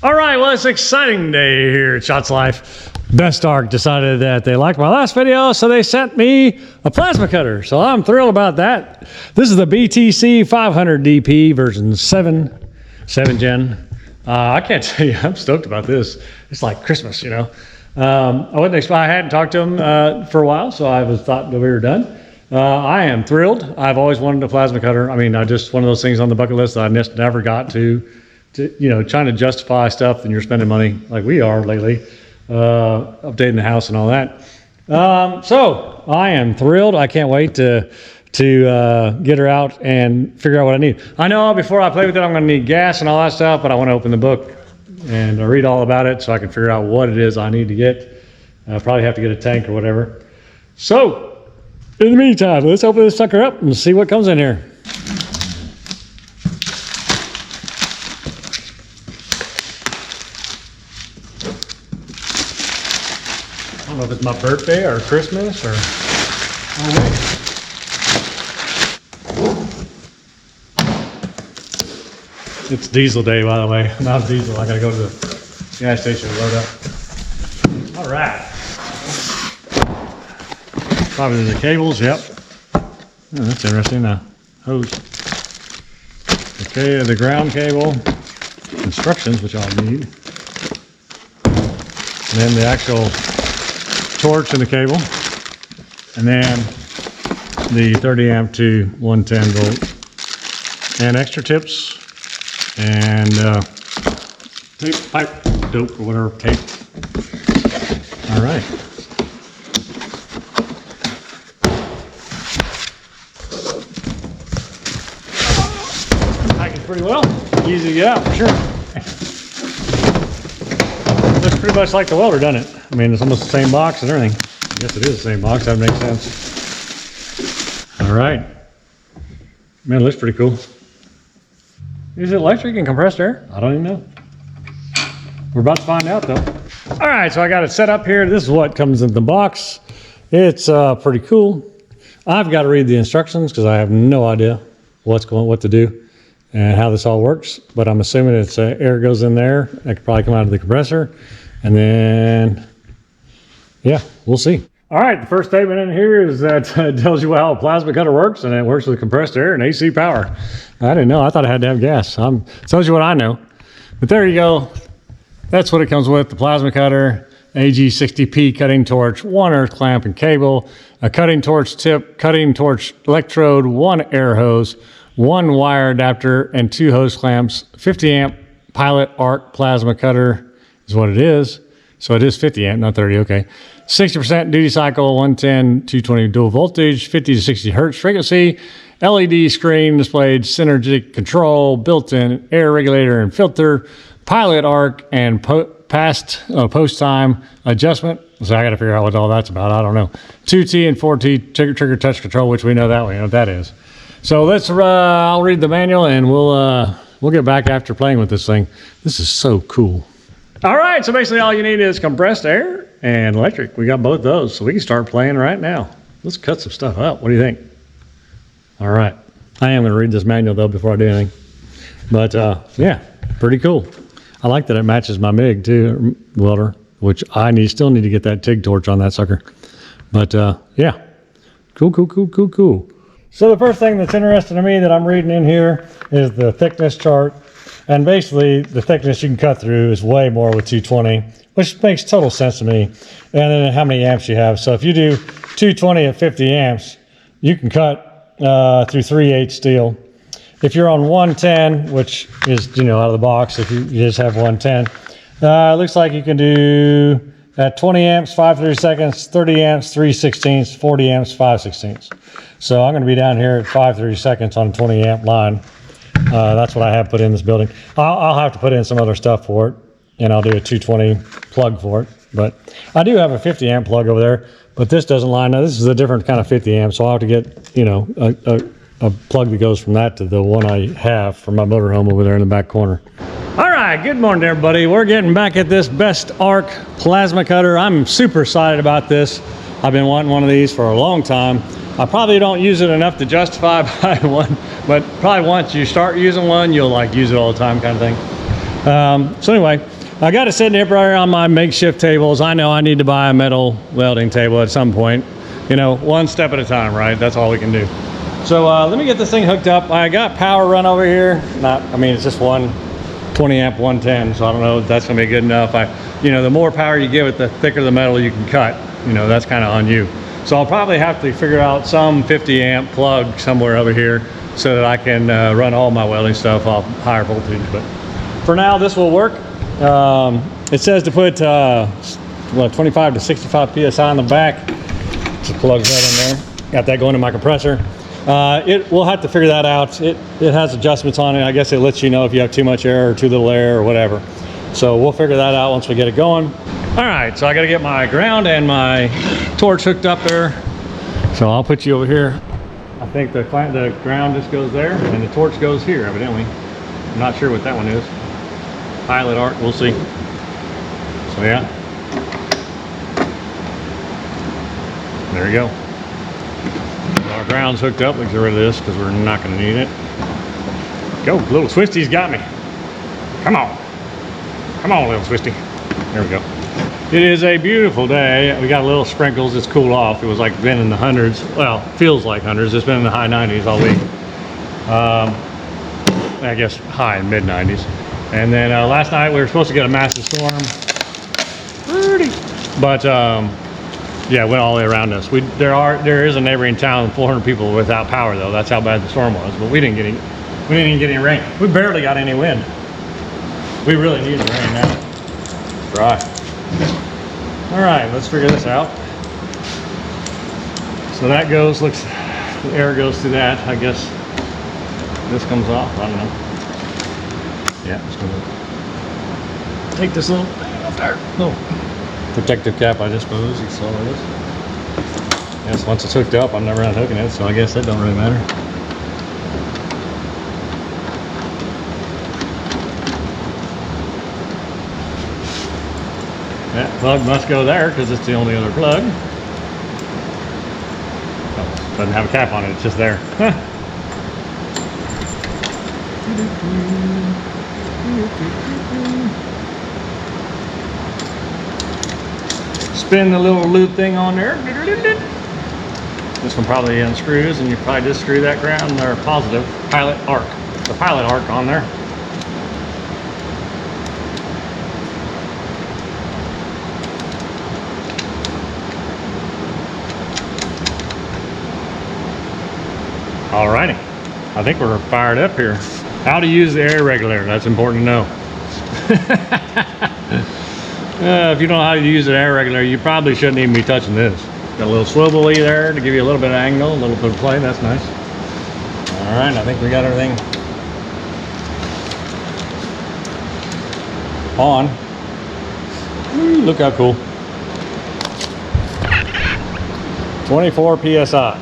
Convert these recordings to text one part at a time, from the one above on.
All right, well, it's an exciting day here at Shots Life. Best Arc decided that they liked my last video, so they sent me a plasma cutter. So I'm thrilled about that. This is the BTC 500 DP version 7 gen. I can't tell you, I'm stoked about this. It's like Christmas, you know. I hadn't talked to them for a while, so I thought that we were done. I am thrilled. I've always wanted a plasma cutter. I mean, just one of those things on the bucket list that I never got to, you know, trying to justify stuff and you're spending money like we are lately, updating the house and all that. So I am thrilled. I can't wait to get her out and figure out what I need. I know before I play with it, I'm going to need gas and all that stuff, but I want to open the book and read all about it so I can figure out what it is I need to get. I'll probably have to get a tank or whatever. So in the meantime, let's open this sucker up and see what comes in here. I don't know if it's my birthday or Christmas or wait. It's diesel day, by the way. Not diesel. I gotta go to the gas station to load up. All right. Probably the cables. Yep. Oh, that's interesting. Hose. Okay, the ground cable. Instructions, which I'll need. And then the actual torch in the cable, and then the 30 amp to 110 volt, and extra tips, and tape, pipe, dope, or whatever, tape. All right. Packaged pretty well, easy to get out for sure. Looks pretty much like the welder, doesn't it? I mean, it's almost the same box and everything. I guess it is the same box. That makes sense. All right. Man, it looks pretty cool. Is it electric and compressed air? I don't even know. We're about to find out, though. All right, so I got it set up here. This is what comes in the box. It's pretty cool. I've got to read the instructions because I have no idea what to do and how this all works. But I'm assuming it's air goes in there. That could probably come out of the compressor, and then. Yeah, we'll see. All right, the first statement in here is that it tells you how a plasma cutter works, and it works with compressed air and AC power. I didn't know. I thought it had to have gas. It tells you what I know. But there you go. That's what it comes with, the plasma cutter, AG60P cutting torch, 1 earth clamp and cable, a cutting torch tip, cutting torch electrode, 1 air hose, 1 wire adapter, and 2 hose clamps. 50 amp pilot arc plasma cutter is what it is. So it is 50 amp, not 30, okay. 60% duty cycle, 110, 220 dual voltage, 50 to 60 hertz frequency, LED screen displayed, synergistic control, built-in air regulator and filter, pilot arc, and post time adjustment. So I got to figure out what all that's about. I don't know. 2T and 4T trigger touch control, which we know that. We know what that is. So let's. I'll read the manual and we'll get back after playing with this thing. This is so cool. All right, so basically all you need is compressed air and electric. We got both those, so we can start playing right now. Let's cut some stuff up. What do you think? All right. I am going to read this manual, though, before I do anything. But, yeah, pretty cool. I like that it matches my MIG, too, welder, which I still need to get that TIG torch on that sucker. But, yeah, cool. So the first thing that's interesting to me that I'm reading in here is the thickness chart. And basically, the thickness you can cut through is way more with 220, which makes total sense to me. And then how many amps you have. So if you do 220 at 50 amps, you can cut through 3/8 steel. If you're on 110, which is, you know, out of the box, if you just have 110, it looks like you can do at 20 amps, 5/32 seconds, 30 amps, 3/16, 40 amps, 5/16. So I'm going to be down here at 5/32 seconds on a 20 amp line. That's what I have put in this building. I'll have to put in some other stuff for it, and I'll do a 220 plug for it. But I do have a 50 amp plug over there, but this doesn't line up. This is a different kind of 50 amp, so I'll have to get, you know, a plug that goes from that to the one I have for my motorhome over there in the back corner. All right, good morning, everybody. We're getting back at this Best Arc plasma cutter. I'm super excited about this. I've been wanting one of these for a long time. I probably don't use it enough to justify buying one, but probably once you start using one, you'll like use it all the time kind of thing. So anyway, I got it sitting up right on my makeshift tables. I know I need to buy a metal welding table at some point. You know, one step at a time, right? That's all we can do. So let me get this thing hooked up. I got power run over here. It's just one 20 amp 110, so I don't know if that's gonna be good enough. You know, the more power you give it, the thicker the metal you can cut. You know, that's kind of on you. So I'll probably have to figure out some 50 amp plug somewhere over here so that I can run all my welding stuff off higher voltage. But for now, this will work. It says to put 25 to 65 psi on the back. Just plugs that in there. Got that going in my compressor. We'll have to figure that out. It has adjustments on it. I guess it lets you know if you have too much air or too little air or whatever. So we'll figure that out once we get it going. All right, so I got to get my ground and my torch hooked up there. So I'll put you over here. I think the ground just goes there and the torch goes here, evidently. I'm not sure what that one is. Pilot arc, we'll see. So yeah. There you go. Our ground's hooked up. Let's get rid of this because we're not going to need it. Go, little Swisty's got me. Come on. Come on, little Swisty. There we go. It is a beautiful day. We got a little sprinkles. It's cooled off. It was like been in the hundreds. Well, feels like hundreds. It's been in the high 90s all week. I guess high and mid 90s. And then last night we were supposed to get a massive storm. But yeah, it went all the way around us. There is a neighboring town, 400 people without power though. That's how bad the storm was. But we didn't even get any rain. We barely got any wind. We really need the rain now. Dry. All right, let's figure this out. So that goes, the air goes through that. I guess this comes off. I don't know. Yeah, just gonna take this little thing off there. No. Protective cap, I suppose. You saw this. Yes, once it's hooked up, I'm never unhooking it, so I guess that don't really matter. That plug must go there because it's the only other plug. Oh, doesn't have a cap on it, it's just there. Spin the little loop thing on there. This one probably unscrews, and you probably just screw that ground or positive pilot arc, the pilot arc on there. Alrighty, I think we're fired up here. How to use the air regulator, that's important to know. If you don't know how to use an air regulator, you probably shouldn't even be touching this. Got a little swivel-y there to give you a little bit of angle, a little bit of play, that's nice. All right, I think we got everything on. Ooh, look how cool. 24 PSI.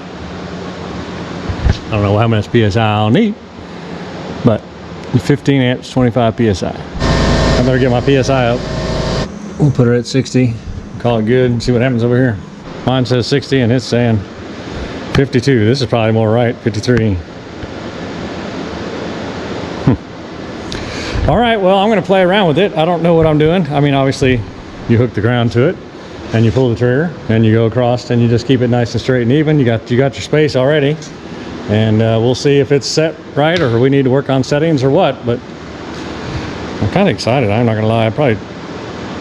I don't know how much PSI I'll need, but 15 amps, 25 PSI. I better get my PSI up. We'll put her at 60, call it good, and see what happens over here. Mine says 60 and it's saying 52. This is probably more right, 53. All right, well, I'm gonna play around with it. I don't know what I'm doing. I mean, obviously, you hook the ground to it, and you pull the trigger, and you go across, and you just keep it nice and straight and even. You got your space already, and we'll see if it's set right, or we need to work on settings or what, but I'm kind of excited, I'm not gonna lie.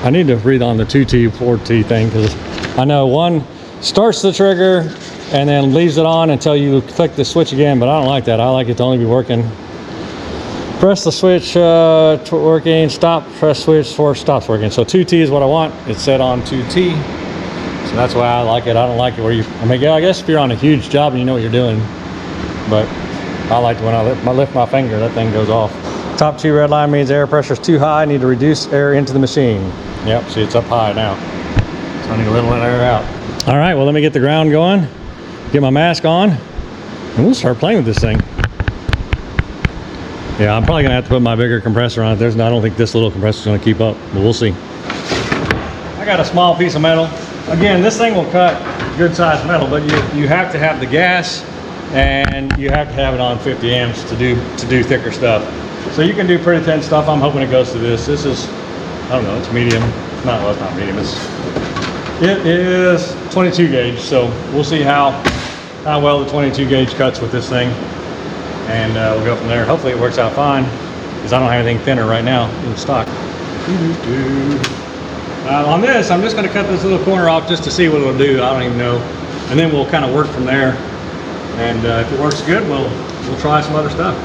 I need to read on the 2T, 4T thing, because I know one starts the trigger and then leaves it on until you click the switch again, but I don't like that. I like it to only be working. Press the switch to working, stop, press switch for stops working. So 2T is what I want. It's set on 2T. So that's why I like it. I don't like it where you, I guess if you're on a huge job and you know what you're doing, but I like it when I lift my finger, that thing goes off. Top 2 red line means air pressure is too high. I need to reduce air into the machine. Yep, see, it's up high now. So I need to let that air out. All right, well, let me get the ground going, get my mask on, and we'll start playing with this thing. Yeah, I'm probably gonna have to put my bigger compressor on it. I don't think this little compressor is gonna keep up, but we'll see. I got a small piece of metal. Again, this thing will cut good sized metal, but you have to have the gas and you have to have it on 50 amps to do thicker stuff. So you can do pretty thin stuff. I'm hoping it goes to this. This is, I don't know, it's medium. Well, it's not medium. It is 22 gauge. So we'll see how well the 22 gauge cuts with this thing. And we'll go from there. Hopefully it works out fine, because I don't have anything thinner right now in stock. On this, I'm just going to cut this little corner off just to see what it'll do. I don't even know. And then we'll kind of work from there. And if it works good, we'll try some other stuff.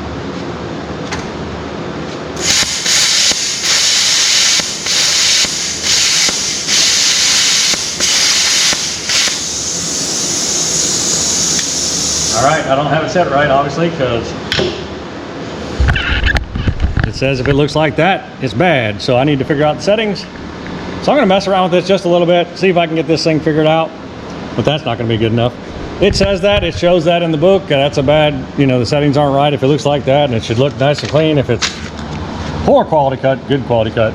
All right, I don't have it set right, obviously, because it says if it looks like that, it's bad. So I need to figure out the settings. So I'm gonna mess around with this just a little bit, see if I can get this thing figured out, but that's not gonna be good enough. It says that, it shows that in the book. That's a bad, you know, the settings aren't right if it looks like that, and it should look nice and clean if it's poor quality cut, good quality cut.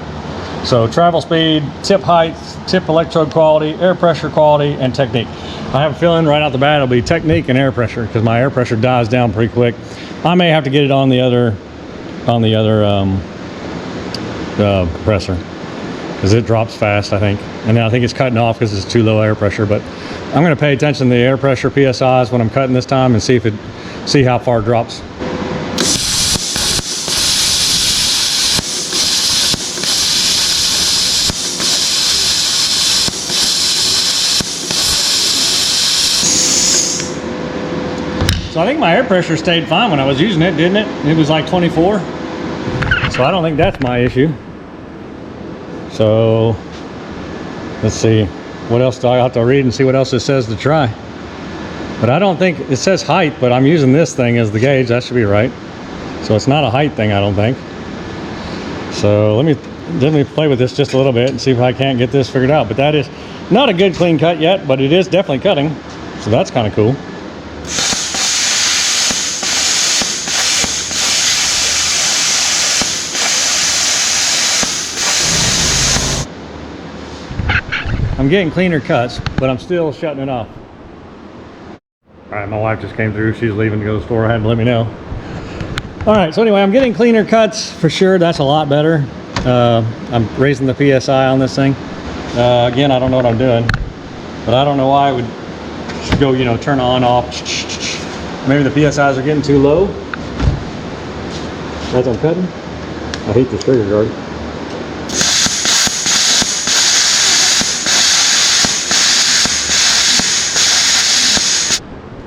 So travel speed, tip height, tip electrode quality, air pressure quality, and technique. I have a feeling right out the bat it'll be technique and air pressure, because my air pressure dies down pretty quick. I may have to get it on the other compressor, because it drops fast, I think. And then I think it's cutting off because it's too low air pressure. But I'm going to pay attention to the air pressure PSIs when I'm cutting this time and see how far it drops. So I think my air pressure stayed fine when I was using it, didn't it? It was like 24. So I don't think that's my issue. So let's see. What else do I have to read and see what else it says to try? But I don't think, it says height, but I'm using this thing as the gauge. That should be right. So it's not a height thing, I don't think. So let me play with this just a little bit and see if I can't get this figured out. But that is not a good clean cut yet, but it is definitely cutting. So that's kind of cool. I'm getting cleaner cuts, but I'm still shutting it off. All right, my wife just came through. She's leaving to go to the store. I had to let me know. All right, so anyway, I'm getting cleaner cuts for sure. That's a lot better. I'm raising the PSI on this thing. Again, I don't know what I'm doing, but I don't know why it would go, you know, turn on, off. Maybe the PSIs are getting too low as I'm cutting. I hate this trigger guard.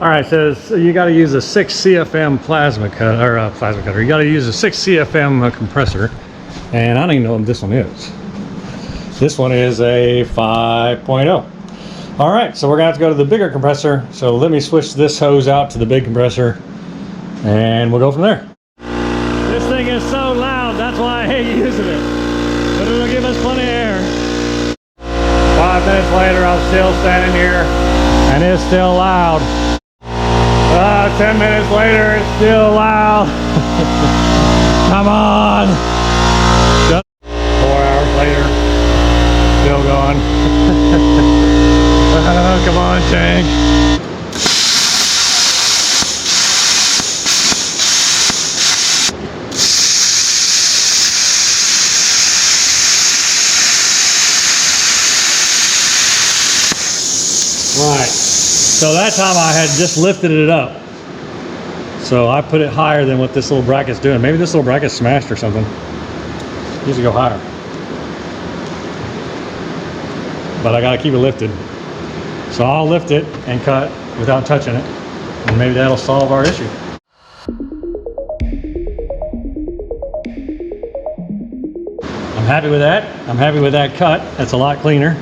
All right, it says you got to use a 6 CFM plasma cutter, or plasma cutter. You got to use a 6 CFM compressor, and I don't even know what this one is. This one is a 5.0. All right, so we're gonna have to go to the bigger compressor. So let me switch this hose out to the big compressor, and we'll go from there. This thing is so loud, that's why I hate using it, but it'll give us plenty of air. 5 minutes later, I'm still standing here, and it's still loud. 10 minutes later, it's still loud. Come on. 4 hours later, still going. Come on, tank. Right. So that time I had just lifted it up. So I put it higher than what this little bracket's doing. Maybe this little bracket's smashed or something. It needs to go higher. But I gotta keep it lifted. So I'll lift it and cut without touching it. And maybe that'll solve our issue. I'm happy with that. I'm happy with that cut. That's a lot cleaner.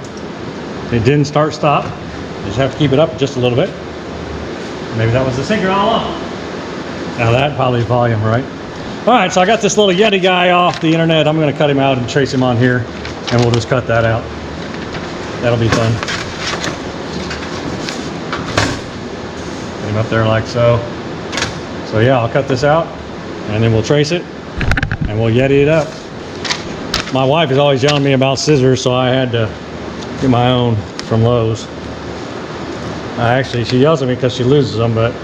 It didn't start stop. You just have to keep it up just a little bit. Maybe that was the secret all along. Now that probably is volume, right? All right, so I got this little Yeti guy off the internet. I'm gonna cut him out and trace him on here, and we'll just cut that out. That'll be fun. Put him up there like so. So yeah, I'll cut this out, and then we'll trace it, and we'll Yeti it up. My wife is always yelling at me about scissors, so I had to get my own from Lowe's. Actually, she yells at me because she loses them, but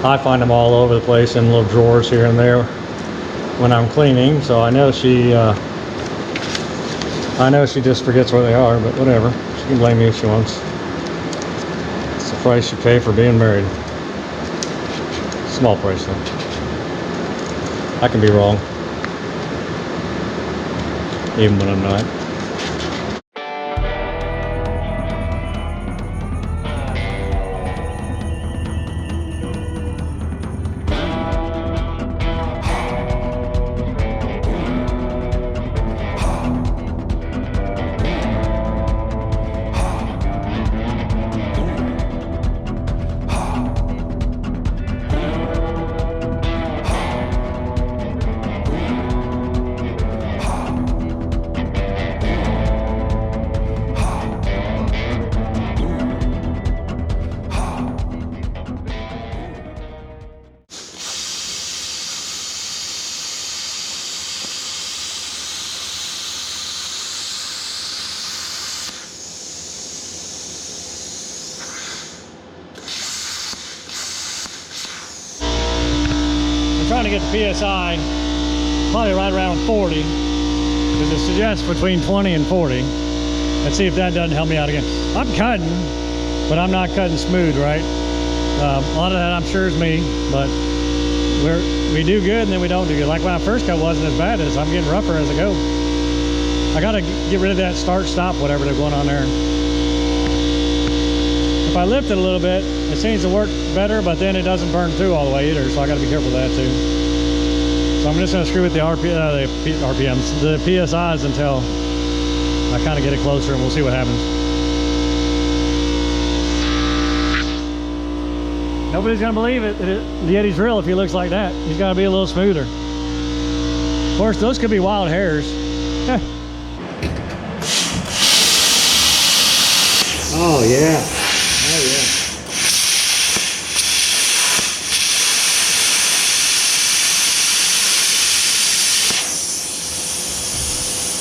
I find them all over the place in little drawers here and there. when I'm cleaning, so I know she just forgets where they are, but whatever. She can blame me if she wants. It's the price you pay for being married. Small price though. I can be wrong, even when I'm not. Trying to get the PSI probably right around 40, because it suggests between 20 and 40. Let's see if that doesn't help me out again. I'm cutting, but I'm not cutting smooth, right? A lot of that I'm sure is me, but we do good and then we don't do good. Like when I first cut wasn't as bad as I'm getting rougher as I go. I gotta get rid of that start stop, whatever they're going on there. If I lift it a little bit, it seems to work better, but then it doesn't burn through all the way either, so I got to be careful of that too. So I'm just going to screw with the RPMs, the PSIs until I kind of get it closer, and we'll see what happens. Nobody's going to believe it, that the Yeti's real if he looks like that. He's got to be a little smoother. Of course, those could be wild hairs. Oh yeah. Oh yeah.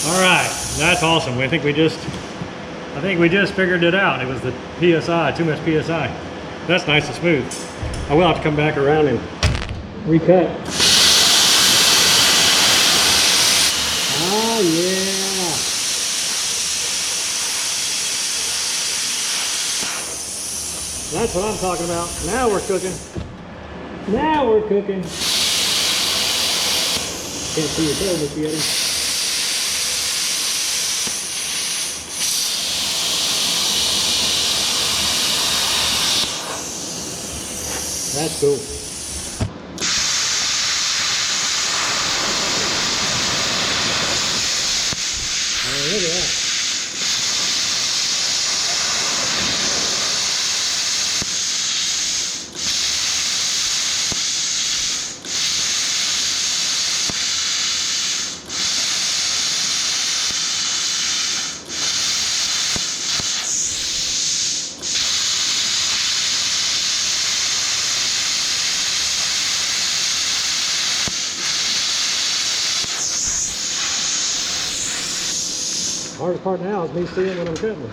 All right, that's awesome. I think we just figured it out. It was the PSI, too much PSI. That's nice and smooth. I will have to come back around and recut. Oh yeah. That's what I'm talking about. Now we're cooking. Now we're cooking. Can't see your tail, Mr. Yeti. That's cool. Oh, look at that. Hardest part now is me seeing when I'm cutting.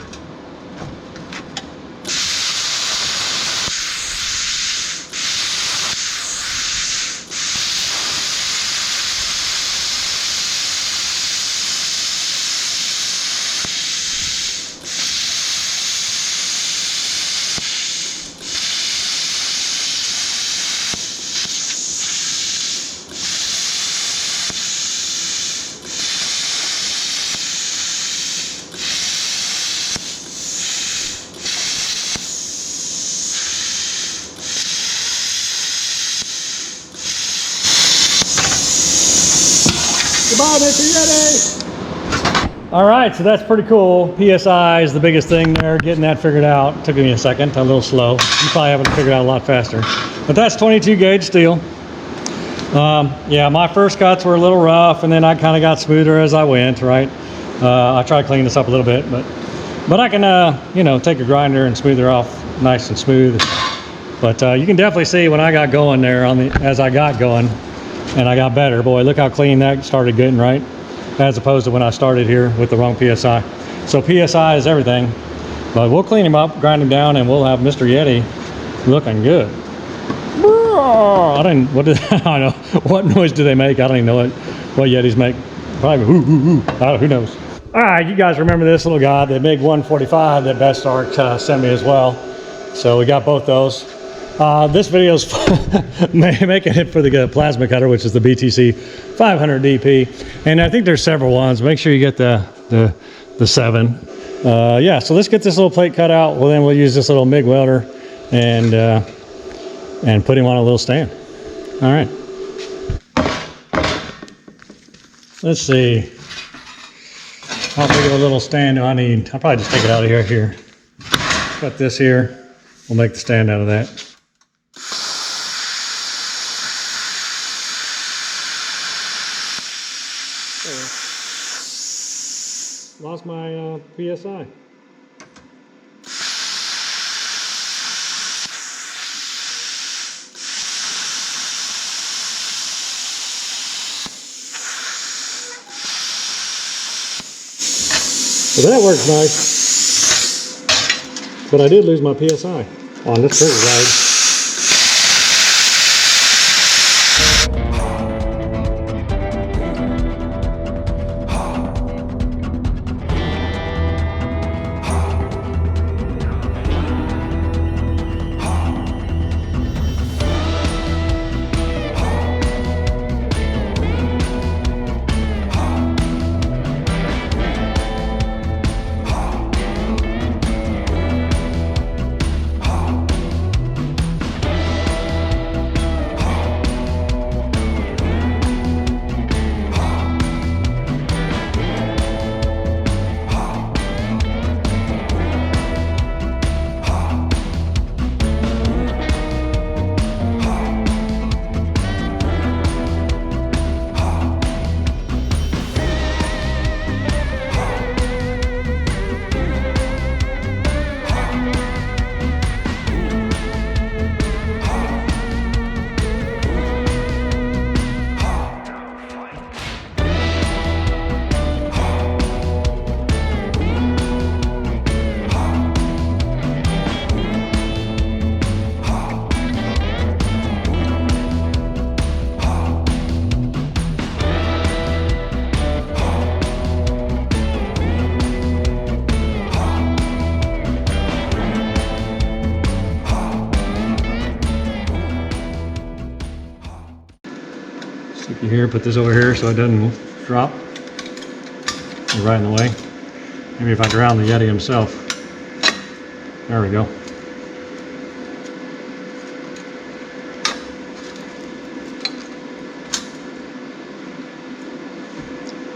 Goodbye, Mr. Yeti! All right, so that's pretty cool. PSI is the biggest thing there. Getting that figured out took me a second, a little slow. You probably haven't figured out a lot faster. But that's 22 gauge steel. Yeah, my first cuts were a little rough, and then I kind of got smoother as I went, right? I tried to clean this up a little bit, but I can, you know, take a grinder and smooth her off nice and smooth. But you can definitely see when I got going there as I got going, and I got better. Boy, look how clean that started getting, right? As opposed to when I started here with the wrong PSI. So PSI is everything, but we'll clean him up, grind him down, and we'll have Mr. Yeti looking good. Oh, I don't. What did I don't know? What noise do they make? I don't even know what Yetis make. Probably whoo whoo whoo. Who knows? All right, you guys remember this little guy, the MiG 145 that Best Arc sent me as well. So we got both those. This video's making it for the plasma cutter, which is the BTC 500 DP, and I think there's several ones. Make sure you get the 7. Yeah, so let's get this little plate cut out. Well, then we'll use this little MIG welder and put him on a little stand. All right. Let's see. How big of a little stand do I need? I'll probably just take it out of here. Cut this here. We'll make the stand out of that. Lost my PSI. So that works nice. But I did lose my PSI on this trigger guide. Stick it here, put this over here so it doesn't drop. You're right in the way. Maybe if I drown the Yeti himself. There we go.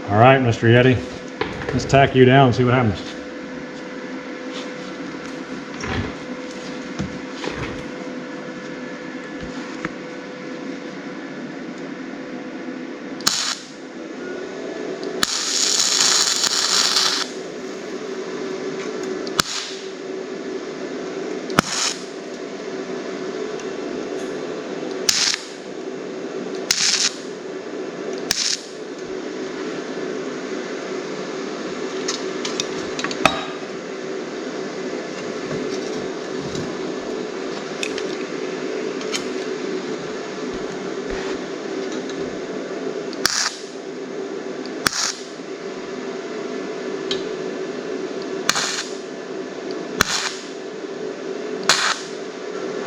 All right, Mr. Yeti. Let's tack you down and see what happens.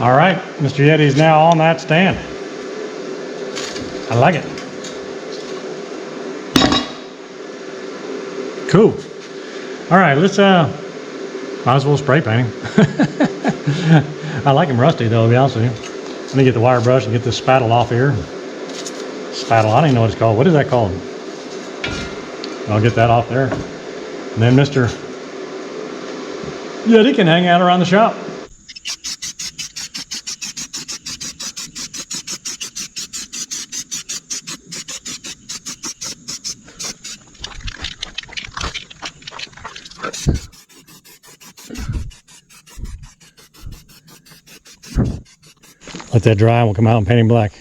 All right, Mr. Yeti is now on that stand. I like it. Cool. All right, let's might as well spray paint him. I like him rusty though, to be honest with you. Let me get the wire brush and get this spattle off here. Spattle, I don't even know what it's called. What is that called? I'll get that off there. And then Mr. Yeti can hang out around the shop. Let that dry and we'll come out and paint him black.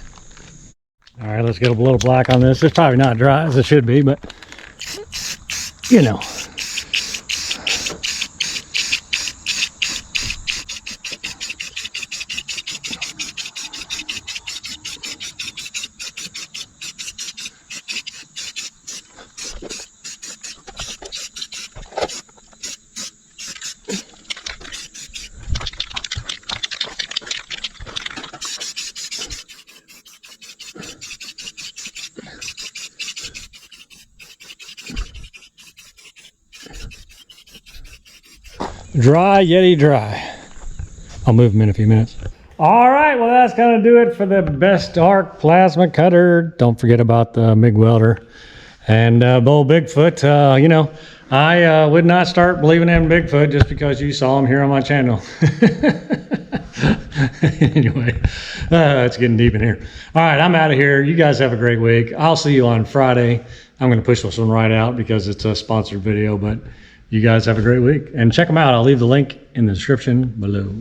All right, let's get a little black on this. It's probably not dry as it should be, but you know. Dry Yeti dry. I'll move them in a few minutes. All right, well, that's gonna do it for the Best Arc Plasma Cutter. Don't forget about the MIG welder. And Bull Bigfoot, you know, I would not start believing in Bigfoot just because you saw him here on my channel. Anyway, it's getting deep in here. All right, I'm out of here. You guys have a great week. I'll see you on Friday. I'm going to push this one right out because it's a sponsored video, but you guys have a great week. And check them out. I'll leave the link in the description below.